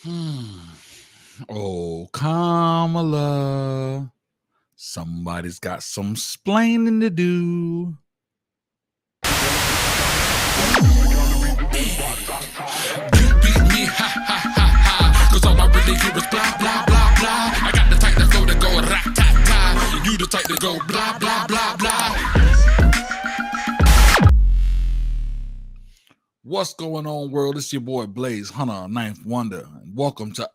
Hmm. Oh, Kamala. Somebody's got some splaining to do. You beat me, ha ha ha ha. Cause all I really hear is blah blah blah blah. I got the type to flow to go rat-tat-tat. And you the type to go blah blah blah blah. What's going on, world? It's your boy Blaze Hunter, Ninth Wonder, and welcome to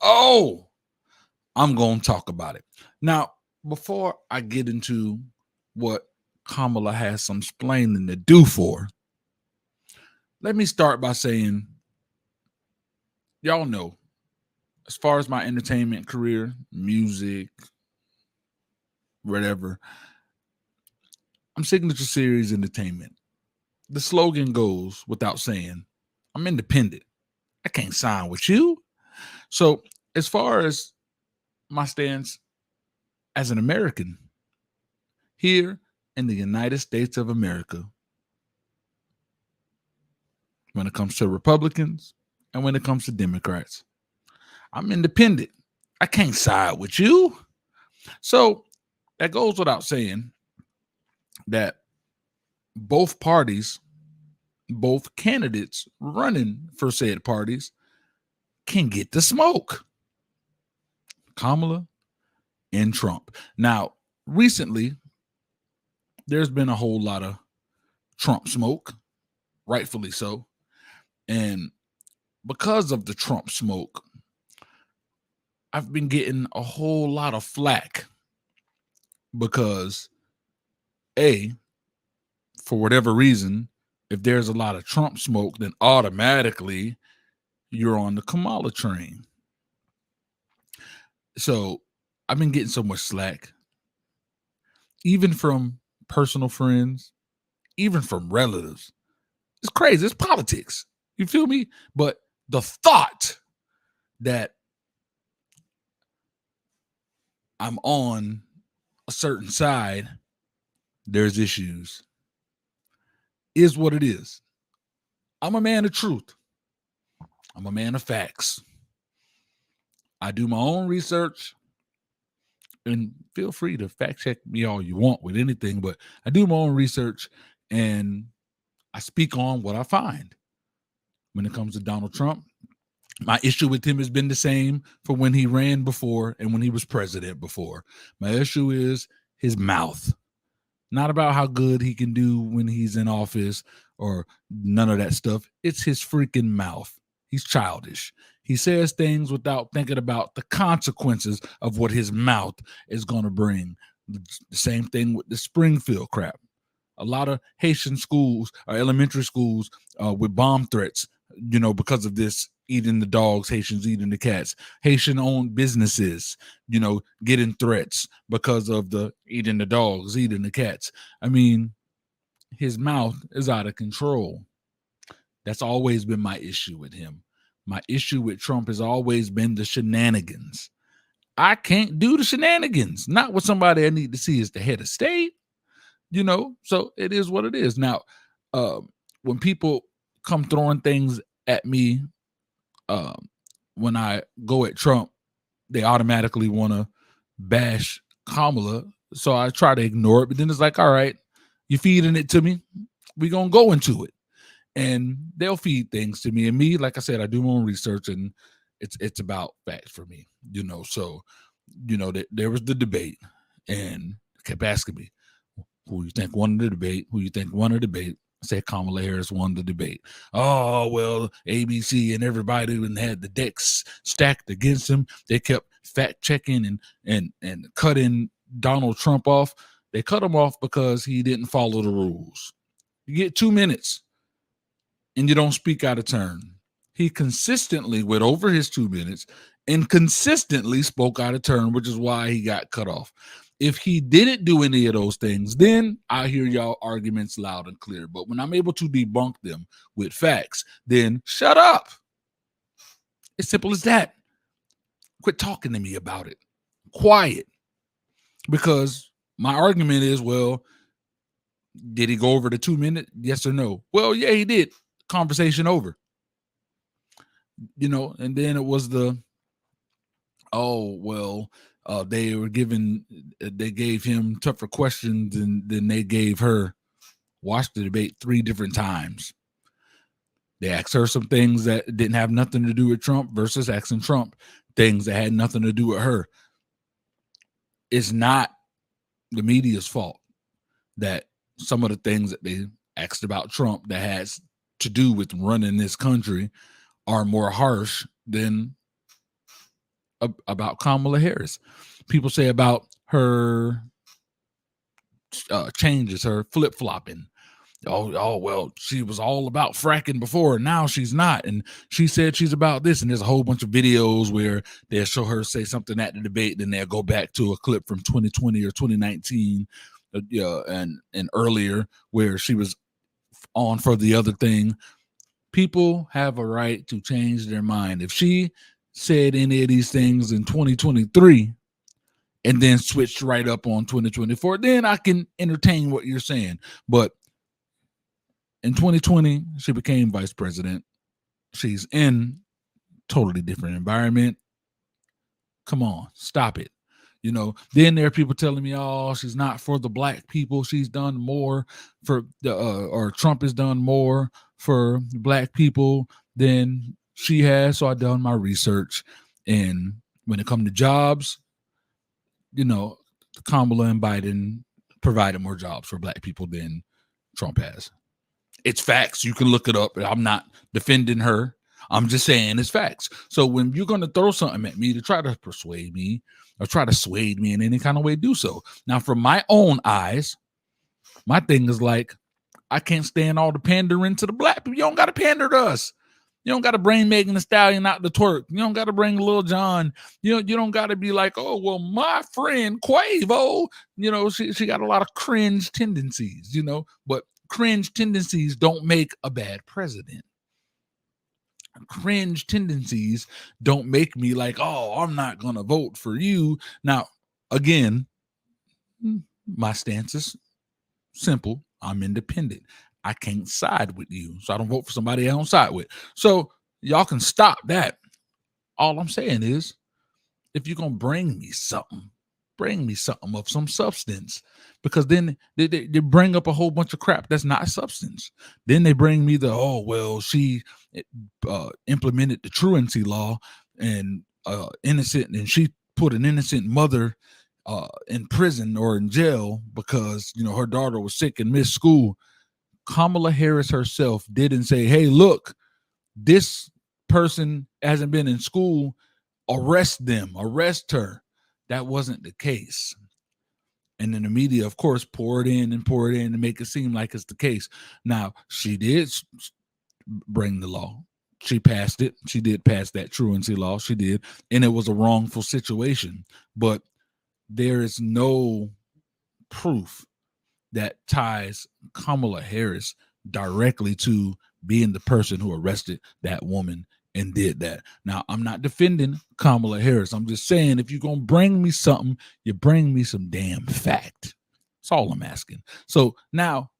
I'm gonna talk about it. Now, before I get into what Kamala has some splaining to do for, let me start by saying, y'all know, as far as my entertainment career, music, whatever, I'm Signature Series Entertainment. The slogan goes without saying, I'm independent. I can't sign with you. So as far as my stance as an American here in the United States of America, when it comes to Republicans and when it comes to Democrats, I'm independent. I can't side with you. So that goes without saying that both parties, both candidates running for said parties can get the smoke. Kamala and Trump. Now, recently, there's been a whole lot of Trump smoke, rightfully so. And because of the Trump smoke, I've been getting a whole lot of flack because, for whatever reason, if there's a lot of Trump smoke, then automatically you're on the Kamala train. So I've been getting so much slack, even from personal friends, even from relatives. It's crazy. It's politics. You feel me? But the thought that I'm on a certain side, there's issues, is what it is. I'm a man of truth. I'm a man of facts. I do my own research, and feel free to fact check me all you want with anything, but I do my own research and I speak on what I find. When it comes to Donald Trump, my issue with him has been the same for when he ran before and when he was president before. My issue is his mouth. Not about how good he can do when he's in office or none of that stuff. It's his freaking mouth. He's childish. He says things without thinking about the consequences of what his mouth is going to bring. The same thing with the Springfield crap. A lot of Haitian schools or elementary schools with bomb threats, because of this, eating the dogs, Haitians eating the cats, Haitian-owned businesses, getting threats because of the eating the dogs, eating the cats. I mean, his mouth is out of control. That's always been my issue with him. My issue with Trump has always been the shenanigans. I can't do the shenanigans. Not with somebody I need to see as the head of state, so it is what it is. Now, when people come throwing things at me, when I go at Trump, they automatically want to bash Kamala. So I try to ignore it, but then it's like, all right, you're feeding it to me. We're going to go into it. And they'll feed things to me. And me, like I said, I do my own research, and it's about facts for me, So, there was the debate, and kept asking me, who you think won the debate? Who you think won the debate? I said Kamala Harris won the debate. Oh, well, ABC and everybody had the decks stacked against him. They kept fact checking and cutting Donald Trump off. They cut him off because he didn't follow the rules. You get 2 minutes and you don't speak out of turn. He consistently went over his 2 minutes and consistently spoke out of turn, which is why he got cut off. If he didn't do any of those things, then I hear y'all arguments loud and clear. But when I'm able to debunk them with facts, then shut up. It's simple as that. Quit talking to me about it. Quiet. Because my argument is, well, did he go over the 2 minute? Yes or no? Well, yeah, he did. Conversation over. And then it was the oh, well, they gave him tougher questions than they gave her. Watched the debate 3 different times. They asked her some things that didn't have nothing to do with Trump versus asking Trump things that had nothing to do with her. It's not the media's fault that some of the things that they asked about Trump that has to do with running this country are more harsh than about Kamala Harris. People say about her changes, her flip-flopping. Oh, well, she was all about fracking before, and now she's not. And she said she's about this. And there's a whole bunch of videos where they'll show her say something at the debate, then they'll go back to a clip from 2020 or 2019 and earlier where she was on for the other thing. People have a right to change their mind. If she said any of these things in 2023 and then switched right up on 2024, then I can entertain what you're saying. But in 2020, she became vice president. She's in totally different environment. Come on, stop it. Then there are people telling me, oh, she's not for the black people. She's done more for or Trump has done more for black people than she has. So I've done my research. And when it comes to jobs, Kamala and Biden provided more jobs for black people than Trump has. It's facts. You can look it up. I'm not defending her. I'm just saying it's facts. So when you're going to throw something at me to try to persuade me or try to sway me in any kind of way, do so. Now, from my own eyes, my thing is like, I can't stand all the pandering to the black people. You don't got to pander to us. You don't got to bring Megan Thee Stallion out to twerk. You don't got to bring Lil Jon. You don't got to be like, oh, well, my friend Quavo, she got a lot of cringe tendencies, but cringe tendencies don't make a bad president. Cringe tendencies don't make me like, oh, I'm not going to vote for you. Now, again, my stance is simple. I'm independent. I can't side with you. So I don't vote for somebody I don't side with. So y'all can stop that. All I'm saying is, if you're going to bring me something of some substance, because then they bring up a whole bunch of crap that's not substance. Then they bring me she implemented the truancy law and she put an innocent mother in prison or in jail because her daughter was sick and missed school. Kamala Harris herself didn't say, hey, look, this person hasn't been in school, arrest her. That wasn't the case. And then the media, of course, poured in to make it seem like it's the case. Now, she did bring the law. She passed it. She did pass that truancy law. She did. And it was a wrongful situation. But there is no proof that ties Kamala Harris directly to being the person who arrested that woman and did that. Now, I'm not defending Kamala Harris. I'm just saying, if you're going to bring me something, you bring me some damn fact. That's all I'm asking. So now,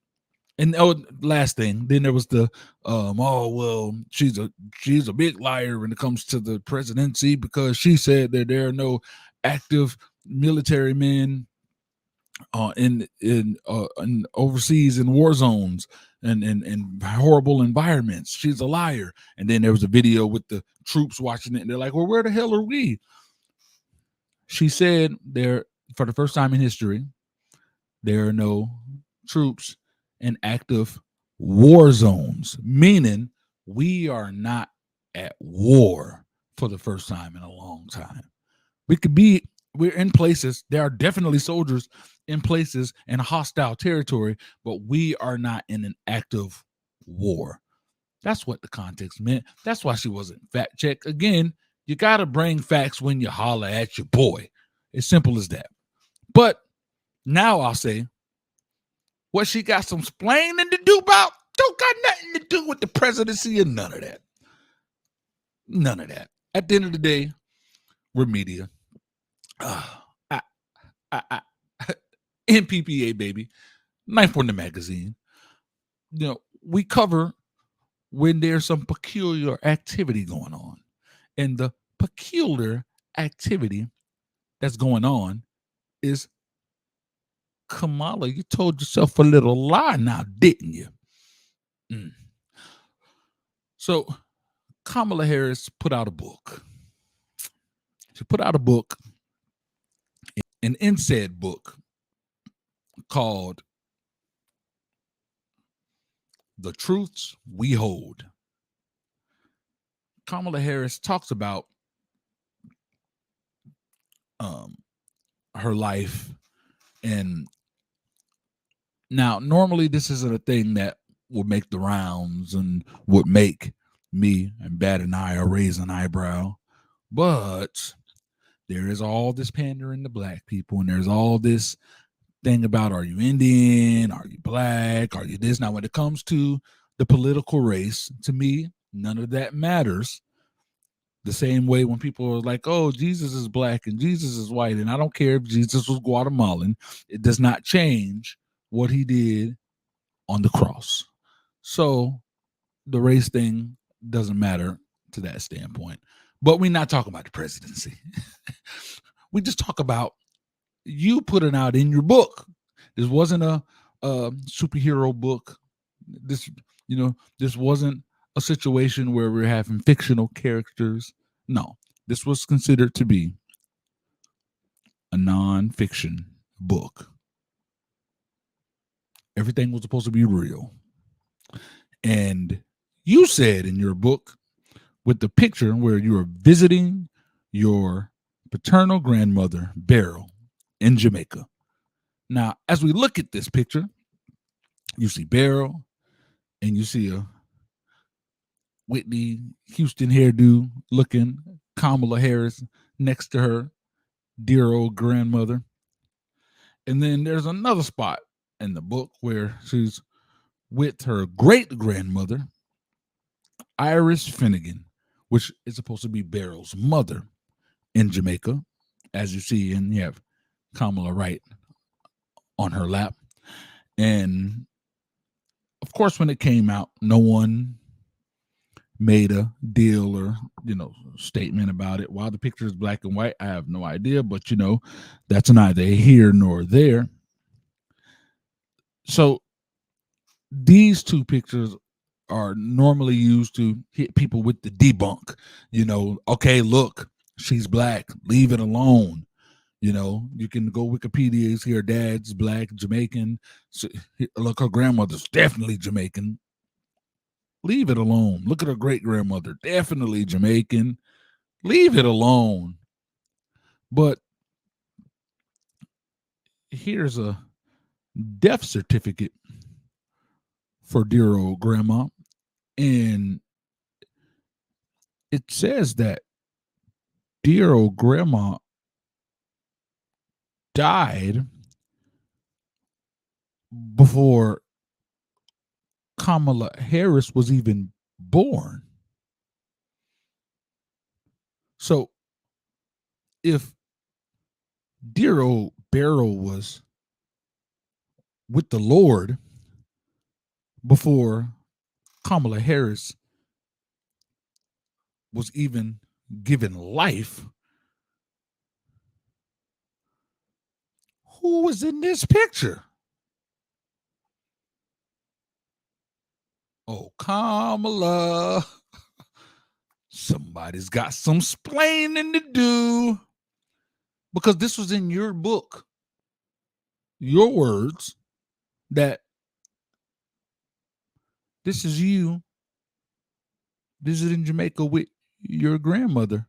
and last thing, then there was the, she's a big liar when it comes to the presidency because she said that there are no active military men in overseas in war zones and horrible environments. She's a liar. And then there was a video with the troops watching it, and they're like, well, where the hell are we? She said there, for the first time in history, there are no troops in active war zones, meaning we are not at war for the first time in a long time. We're in places, there are definitely soldiers in places in hostile territory, but we are not in an active war. That's what the context meant. That's why she wasn't fact checked. Again, you got to bring facts when you holler at your boy. As simple as that. But now I'll say, what she got some splaining to do about don't got nothing to do with the presidency and none of that. None of that. At the end of the day, we're media. NPPA, baby. Ninth Wonder Magazine. We cover when there's some peculiar activity going on. And the peculiar activity that's going on is, Kamala, you told yourself a little lie now, didn't you? So Kamala Harris put out a book. She put out a book, and in said book called The Truths We Hold, Kamala Harris talks about her life. And now, normally this isn't a thing that would make the rounds and would make me and bat an eye or raise an eyebrow, but there is all this pandering to black people, and there's all this thing about, are you Indian, are you black, are you this? Now, when it comes to the political race, to me, none of that matters. The same way when people are like, oh, Jesus is black and Jesus is white, and I don't care if Jesus was Guatemalan, it does not change what he did on the cross. So the race thing doesn't matter to that standpoint. But we're not talking about the presidency. We just talk about you putting out in your book. This wasn't a superhero book. This wasn't a situation where we're having fictional characters. No, this was considered to be a nonfiction book. Everything was supposed to be real. And you said in your book, with the picture where you were visiting your paternal grandmother, Beryl, in Jamaica. Now, as we look at this picture, you see Beryl, and you see a Whitney Houston hairdo looking Kamala Harris next to her dear old grandmother. And then there's another spot in the book where she's with her great grandmother, Iris Finnegan, which is supposed to be Beryl's mother, in Jamaica, as you see, and you have Kamala right on her lap. And of course, when it came out, no one made a deal or statement about it. While the picture is black and white, I have no idea, but that's neither here nor there. So these two pictures are normally used to hit people with the debunk. Okay, look, she's black, leave it alone. You can go Wikipedia, see her dad's black, Jamaican. So, look, her grandmother's definitely Jamaican. Leave it alone. Look at her great grandmother, definitely Jamaican. Leave it alone. But here's a death certificate for dear old grandma. And it says that dear old grandma died before Kamala Harris was even born. So if dear old Beryl was with the Lord before Kamala Harris was even given life, who was in this picture? Oh, Kamala. Somebody's got some splaining to do, because this was in your book, your words, that this is you visiting Jamaica with your grandmother.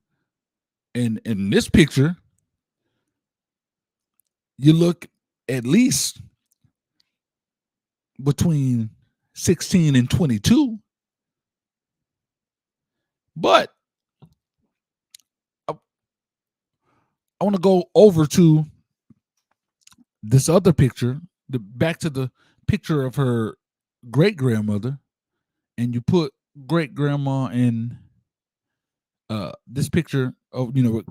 And in this picture, you look at least between 16 and 22. But I want to go over to this other picture, back to the picture of her great grandmother, and you put great grandma in this picture of with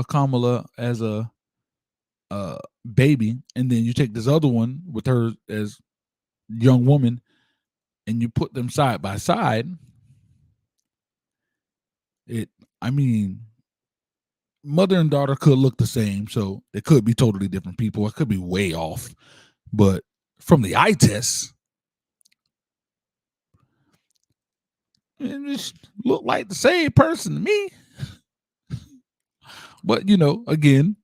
Kamala as a baby, and then you take this other one with her as young woman, and you put them side by side. mother and daughter could look the same, so they could be totally different people. It could be way off, but from the eye test, it just looked like the same person to me. But again,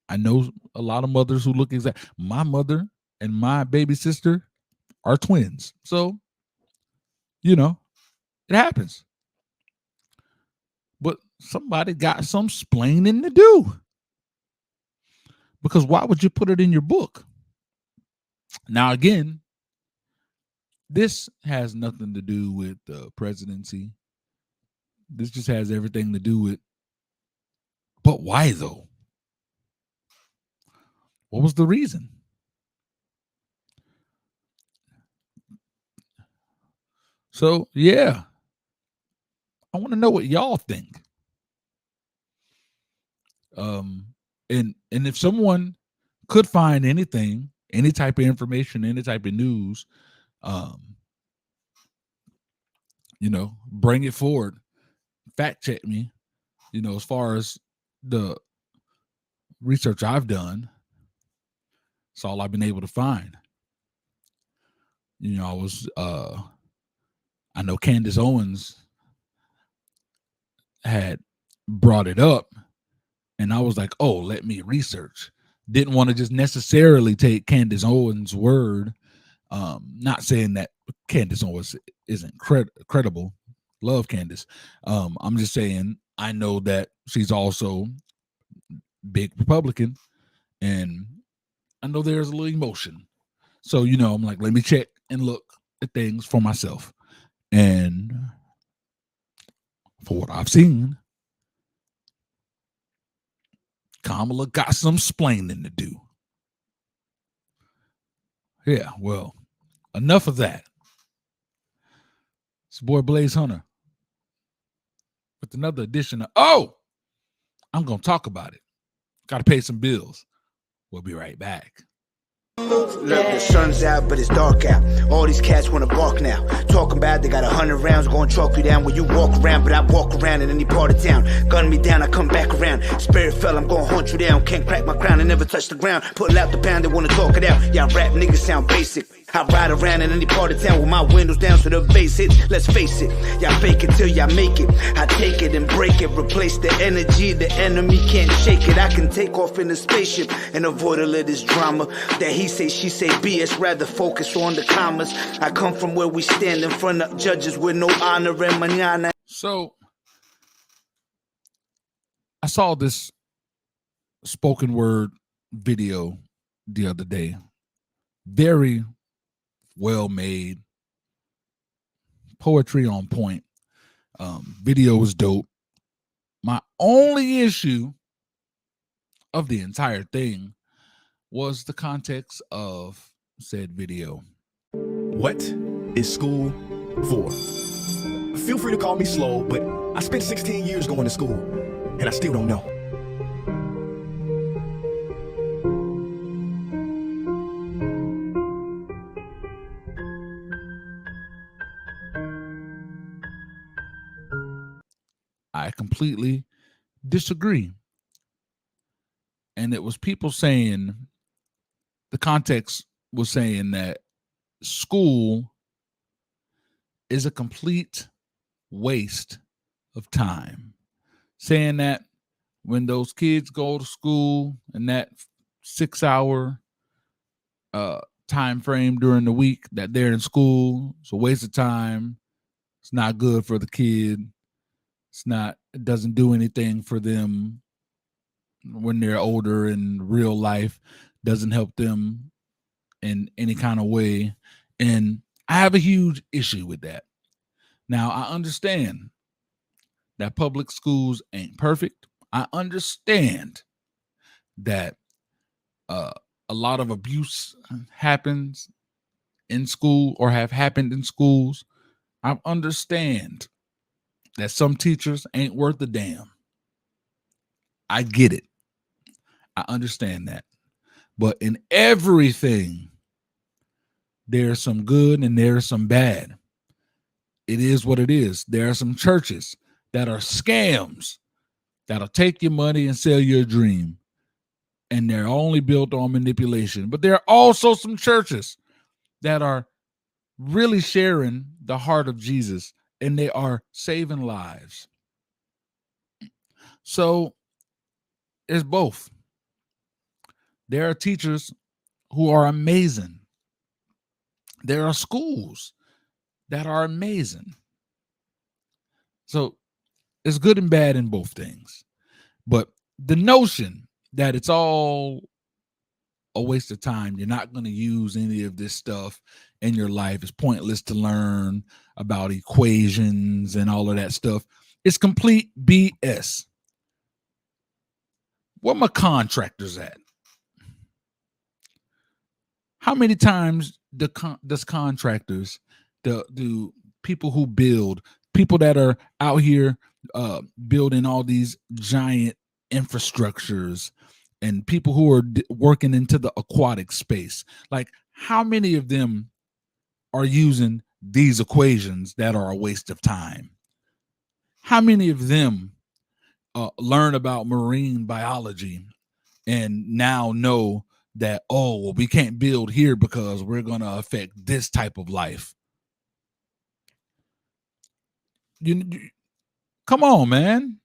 I know a lot of mothers who look exact. My mother and my baby sister are twins, so it happens. But somebody got some splaining to do, because why would you put it in your book? Now, again, this has nothing to do with the presidency. This just has everything to do with, but why though? What was the reason? So, yeah, I want to know what y'all think. And if someone could find anything, any type of information, any type of news, bring it forward, fact check me, as far as the research I've done. It's all I've been able to find. I know Candace Owens had brought it up, and I was like, oh, let me research. Didn't want to just necessarily take Candace Owens' word. Not saying that Candace Owens isn't credible. Love Candace. I'm just saying I know that she's also big Republican, and I know there's a little emotion. So, I'm like, let me check and look at things for myself. And for what I've seen, Kamala got some splaining to do. Yeah, well, enough of that. It's your boy Blaze Hunter with another edition of I'm going to talk about it. Got to pay some bills. We'll be right back. Look, the sun's out, but it's dark out. All these cats wanna bark now. Talking about they got 100 rounds, gonna chalk you down when you walk around. But I walk around in any part of town. Gun me down, I come back around. Spirit fell, I'm gonna hunt you down. Can't crack my crown and never touch the ground. Pull out the pound, they wanna talk it out. Y'all rap niggas sound basic. I ride around in any part of town with my windows down so the bass hits. Let's face it, y'all fake it till y'all make it. I take it and break it, replace the energy. The enemy can't shake it. I can take off in a spaceship and avoid all of this drama. That he say, she say BS, rather focus on the commas. I come from where we stand in front of judges with no honor and mañana. So, I saw this spoken word video the other day. Very well made, poetry on point. Video was dope. My only issue of the entire thing was the context of said video. What is school for? Feel free to call me slow, but I spent 16 years going to school, and I still don't know. I completely disagree. And it was people saying, the context was saying that school is a complete waste of time. Saying that when those kids go to school in that 6-hour time frame during the week that they're in school, it's a waste of time. It's not good for the kid. It doesn't do anything for them when they're older in real life, doesn't help them in any kind of way. And I have a huge issue with that. Now, I understand that public schools ain't perfect. I understand that a lot of abuse happens in school or have happened in schools. I understand that some teachers ain't worth a damn. I get it. I understand that. But in everything, there's some good and there's some bad. It is what it is. There are some churches that are scams that'll take your money and sell your dream. And they're only built on manipulation. But there are also some churches that are really sharing the heart of Jesus, and they are saving lives. So it's both. There are teachers who are amazing. There are schools that are amazing. So it's good and bad in both things. But the notion that it's all a waste of time, you're not going to use any of this stuff in your life, it's pointless to learn about equations and all of that stuff, it's complete BS. Where my contractors at? How many times does contractors, do people who build, people that are out here building all these giant infrastructures, and people who are working into the aquatic space, like how many of them are using these equations that are a waste of time? How many of them learn about marine biology and now know that, oh, well, we can't build here because we're going to affect this type of life? You come on, man.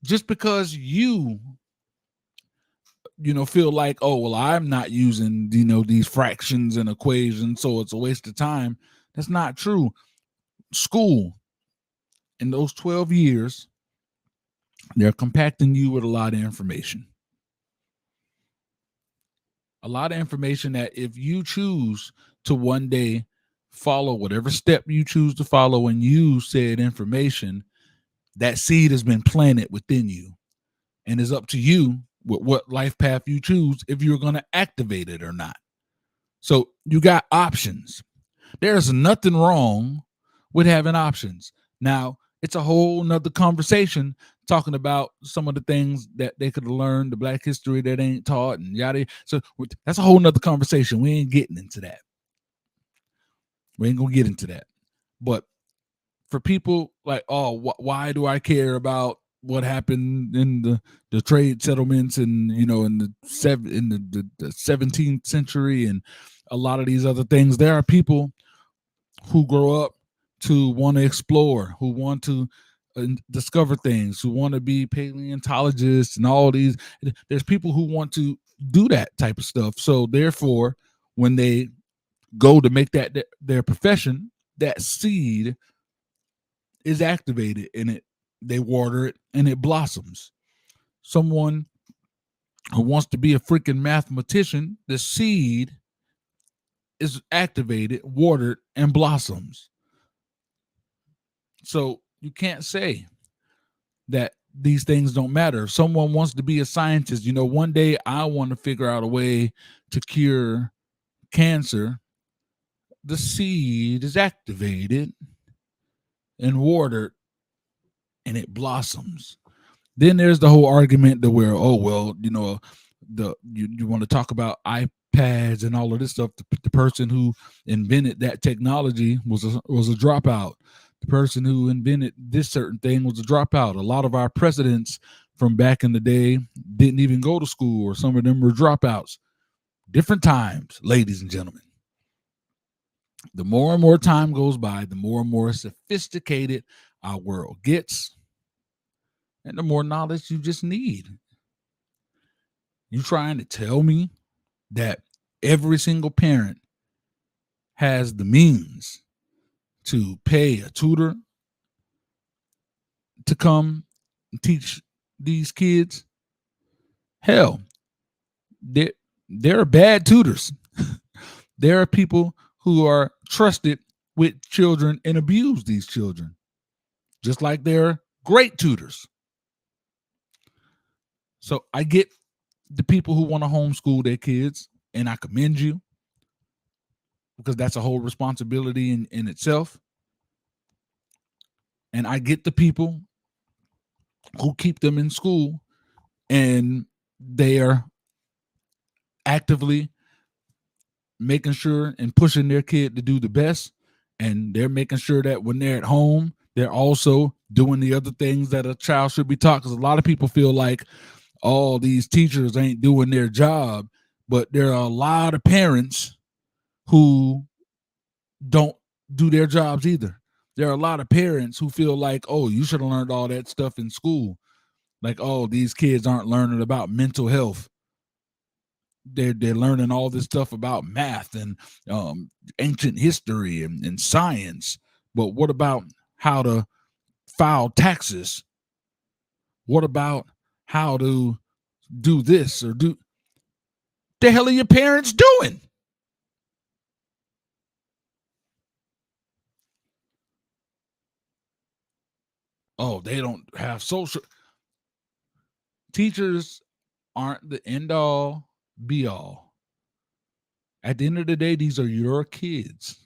Just because you feel like, oh, well, I'm not using, these fractions and equations, so it's a waste of time. That's not true. School, in those 12 years, they're compacting you with a lot of information. A lot of information that if you choose to one day follow whatever step you choose to follow and use said information, that seed has been planted within you. And it's up to you with what life path you choose if you're going to activate it or not. So you got options. There's nothing wrong with having options. Now, it's a whole nother conversation talking about some of the things that they could have learned, the Black history that ain't taught and yada. So that's a whole nother conversation. We ain't getting into that. We ain't going to get into that. But for people like, oh, why do I care about what happened in the trade settlements and in the 17th century and a lot of these other things? There are people who grow up to want to explore, who want to discover things, who want to be paleontologists and all these. There's people who want to do that type of stuff. So therefore, when they go to make that their profession, that seed is activated and they water it and it blossoms. Someone who wants to be a freaking mathematician, the seed is activated, watered, and blossoms. So you can't say that these things don't matter. If someone wants to be a scientist, one day I want to figure out a way to cure cancer. The seed is activated and watered and it blossoms. Then there's the whole argument that where, oh, well, you want to talk about iPads and all of this stuff. The person who invented that technology was a dropout. The person who invented this certain thing was a dropout. A lot of our presidents from back in the day didn't even go to school, or some of them were dropouts. Different times, ladies and gentlemen. The more and more time goes by, the more and more sophisticated our world gets, and the more knowledge you just need. You trying to tell me that every single parent has the means to pay a tutor to come and teach these kids? Hell, there are bad tutors. There are people who are trusted with children and abuse these children, just like there are great tutors. So I get the people who want to homeschool their kids, and I commend you, because that's a whole responsibility in itself. And I get the people who keep them in school and they are actively making sure and pushing their kid to do the best. And they're making sure that when they're at home, They're also doing the other things that a child should be taught, because a lot of people feel like all these teachers ain't doing their job, but there are a lot of parents who don't do their jobs either. There are a lot of parents who feel like, oh, you should have learned all that stuff in school. Like, oh, these kids aren't learning about mental health. They're learning all this stuff about math and ancient history and science. But what about how to file taxes? What about how to do this or do? The hell are your parents doing? Oh, they don't have social. Teachers aren't the end all be all. At the end of the day, these are your kids.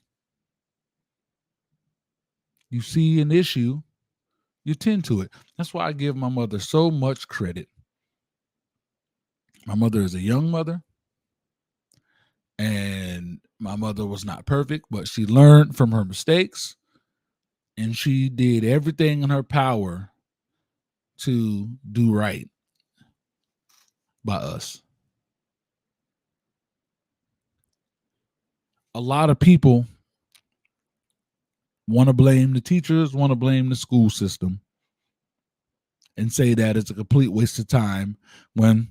You see an issue, you tend to it. That's why I give my mother so much credit. My mother is a young mother, and my mother was not perfect, but she learned from her mistakes, and she did everything in her power to do right by us. A lot of people want to blame the teachers, want to blame the school system, and say that it's a complete waste of time, when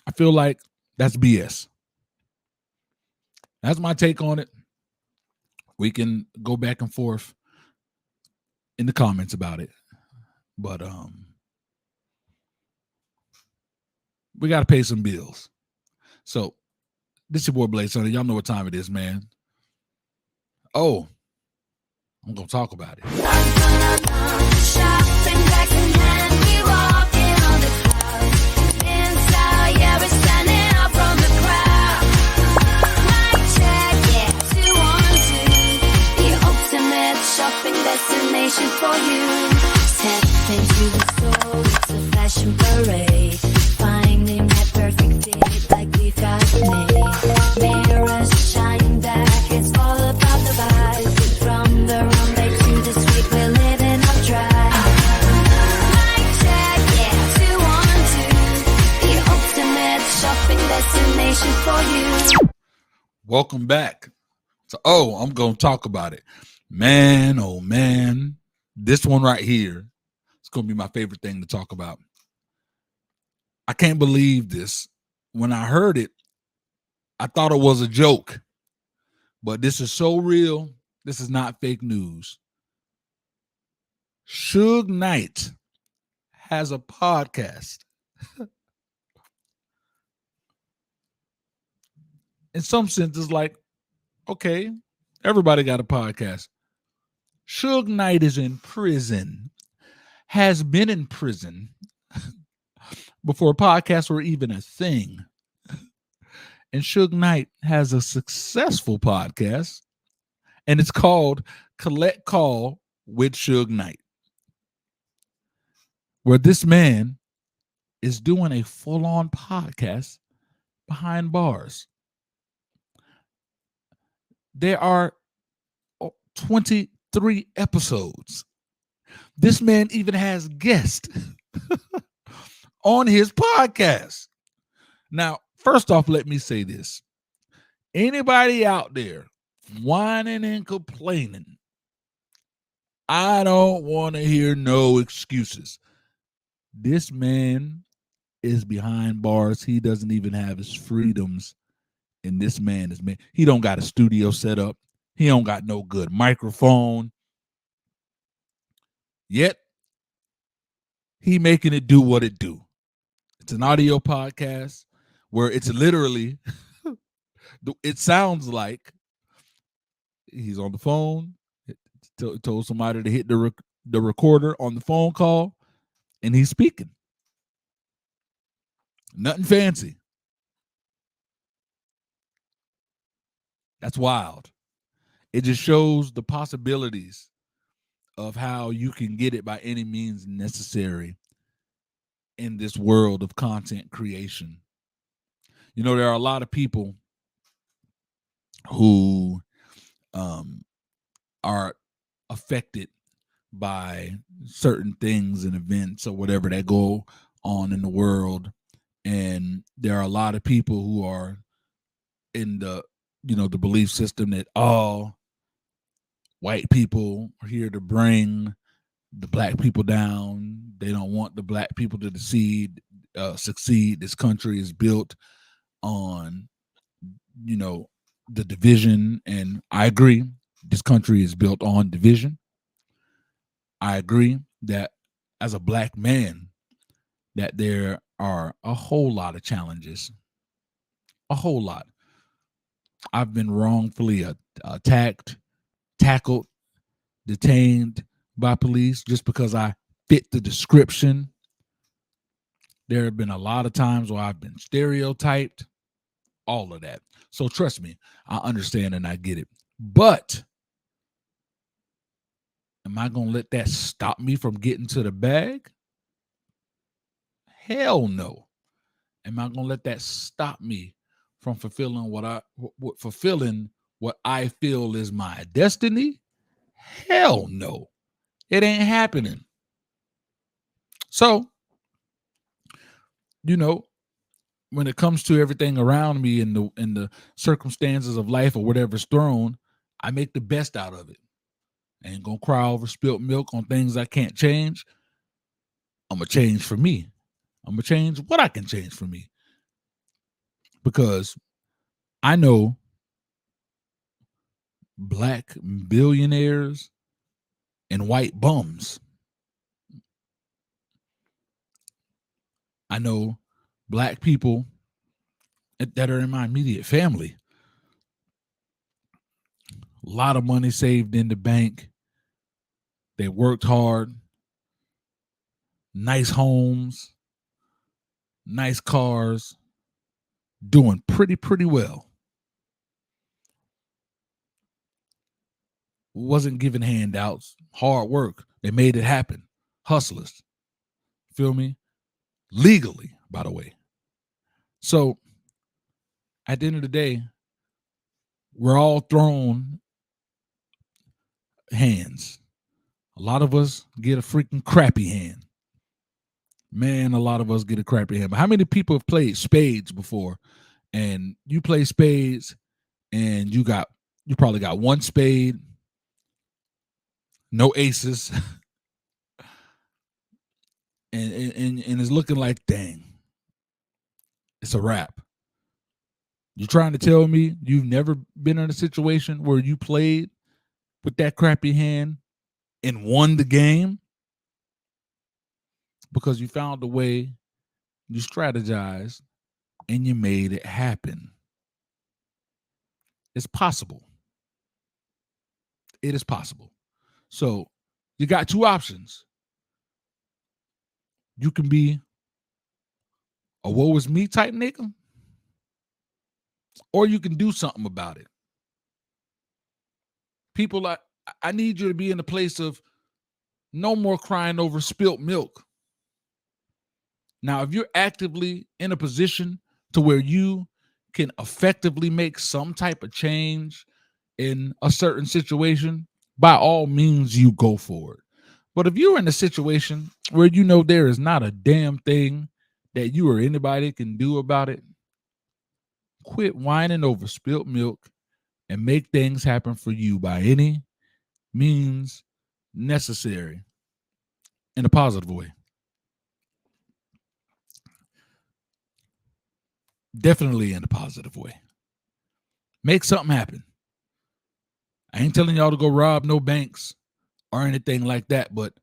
I feel like that's BS. That's my take on it. We can go back and forth in the comments about it. But we got to pay some bills. So this is your boy Blaze Sonny. Y'all know what time it is, man. Oh, I'm going to talk about it. Shopping destination for you. Step into the store, it's a fashion parade. Finding that perfect fit like we've got it made. Mirrors shine back, it's all about the vibe. From the runway to the street, we're living our drive. Mic check, yeah, 212. The ultimate shopping destination for you. Welcome back. So, I'm going to talk about it. Man, oh man, this one right here, it's going to be my favorite thing to talk about. I can't believe this. When I heard it, I thought it was a joke, but this is so real. This is not fake news. Suge Knight has a podcast. In some sense, it's like, okay, everybody got a podcast. Suge Knight is in prison, has been in prison before podcasts were even a thing. And Suge Knight has a successful podcast, and it's called Collect Call with Suge Knight, where this man is doing a full-on podcast behind bars. There are 23 episodes. This man even has guests on his podcast. Now, first off, let me say this. Anybody out there whining and complaining, I don't want to hear no excuses. This man is behind bars. He doesn't even have his freedoms. And this man is, man, he don't got a studio set up. He don't got no good microphone. Yet, he making it do what it do. It's an audio podcast where it's literally, it sounds like he's on the phone, told somebody to hit the recorder on the phone call, and he's speaking. Nothing fancy. That's wild. It just shows the possibilities of how you can get it by any means necessary in this world of content creation. You know, there are a lot of people who are affected by certain things and events or whatever that go on in the world. And there are a lot of people who are in the, the belief system that all white people are here to bring the black people down. They don't want the black people to succeed. This country is built on, the division. And I agree, this country is built on division. I agree that as a black man, that there are a whole lot of challenges, a whole lot. I've been wrongfully attacked, tackled, detained by police just because I fit the description. There have been a lot of times where I've been stereotyped, all of that. So trust me, I understand and I get it. But am I going to let that stop me from getting to the bag? Hell no. Am I going to let that stop me from fulfilling what I feel is my destiny? Hell no. It ain't happening. So, when it comes to everything around me in the circumstances of life or whatever's thrown, I make the best out of it. I ain't gonna cry over spilt milk on things I can't change. I'm gonna change for me. I'm gonna change what I can change for me. Because I know black billionaires and white bums. I know black people that are in my immediate family. A lot of money saved in the bank. They worked hard. Nice homes. Nice cars. Doing pretty well. Wasn't giving handouts. Hard work. They made it happen. Hustlers. Feel me? Legally, by the way. So, at the end of the day, we're all thrown hands. A lot of us get a freaking crappy hand. Man, a lot of us get a crappy hand. But how many people have played spades before? And you play spades and you probably got one spade, no aces. and it's looking like, dang, it's a wrap. You trying to tell me you've never been in a situation where you played with that crappy hand and won the game? Because you found a way, you strategized, and you made it happen. It's possible. It is possible. So you got two options. You can be a woe is me type nigga, or you can do something about it. People, I need you to be in the place of no more crying over spilt milk. Now, if you're actively in a position to where you can effectively make some type of change in a certain situation, by all means, you go for it. But if you're in a situation where you know there is not a damn thing that you or anybody can do about it, quit whining over spilt milk and make things happen for you by any means necessary in a positive way. Definitely in a positive way. Make something happen. I ain't telling y'all to go rob no banks or anything like that, but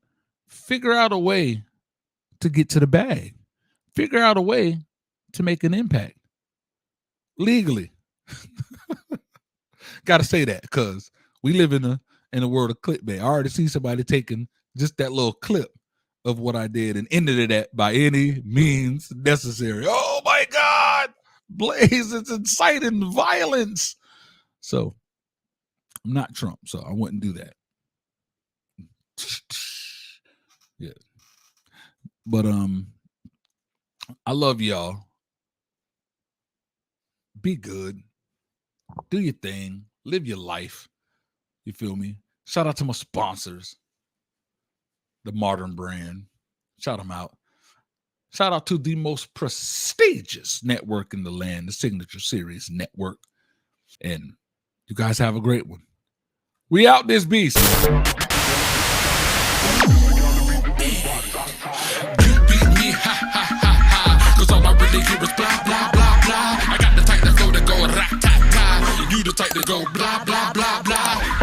figure out a way to get to the bag. Figure out a way to make an impact. Legally. Gotta say that because we live in a world of clickbait. I already see somebody taking just that little clip of what I did and ended it by any means necessary. Oh my God! Blaze, it's inciting violence. So I'm not Trump, so I wouldn't do that. Yeah. But I love y'all. Be good. Do your thing. Live your life. You feel me? Shout out to my sponsors. the Modern Brand. Shout them out. Shout out to the most prestigious network in the land, the Signature Series Network. And you guys have a great one. We out this beast. You beat me, ha ha ha ha. Cause all I really hear is blah blah blah blah. I got the type that flow to go rat tat tat. You the type to go blah blah blah blah.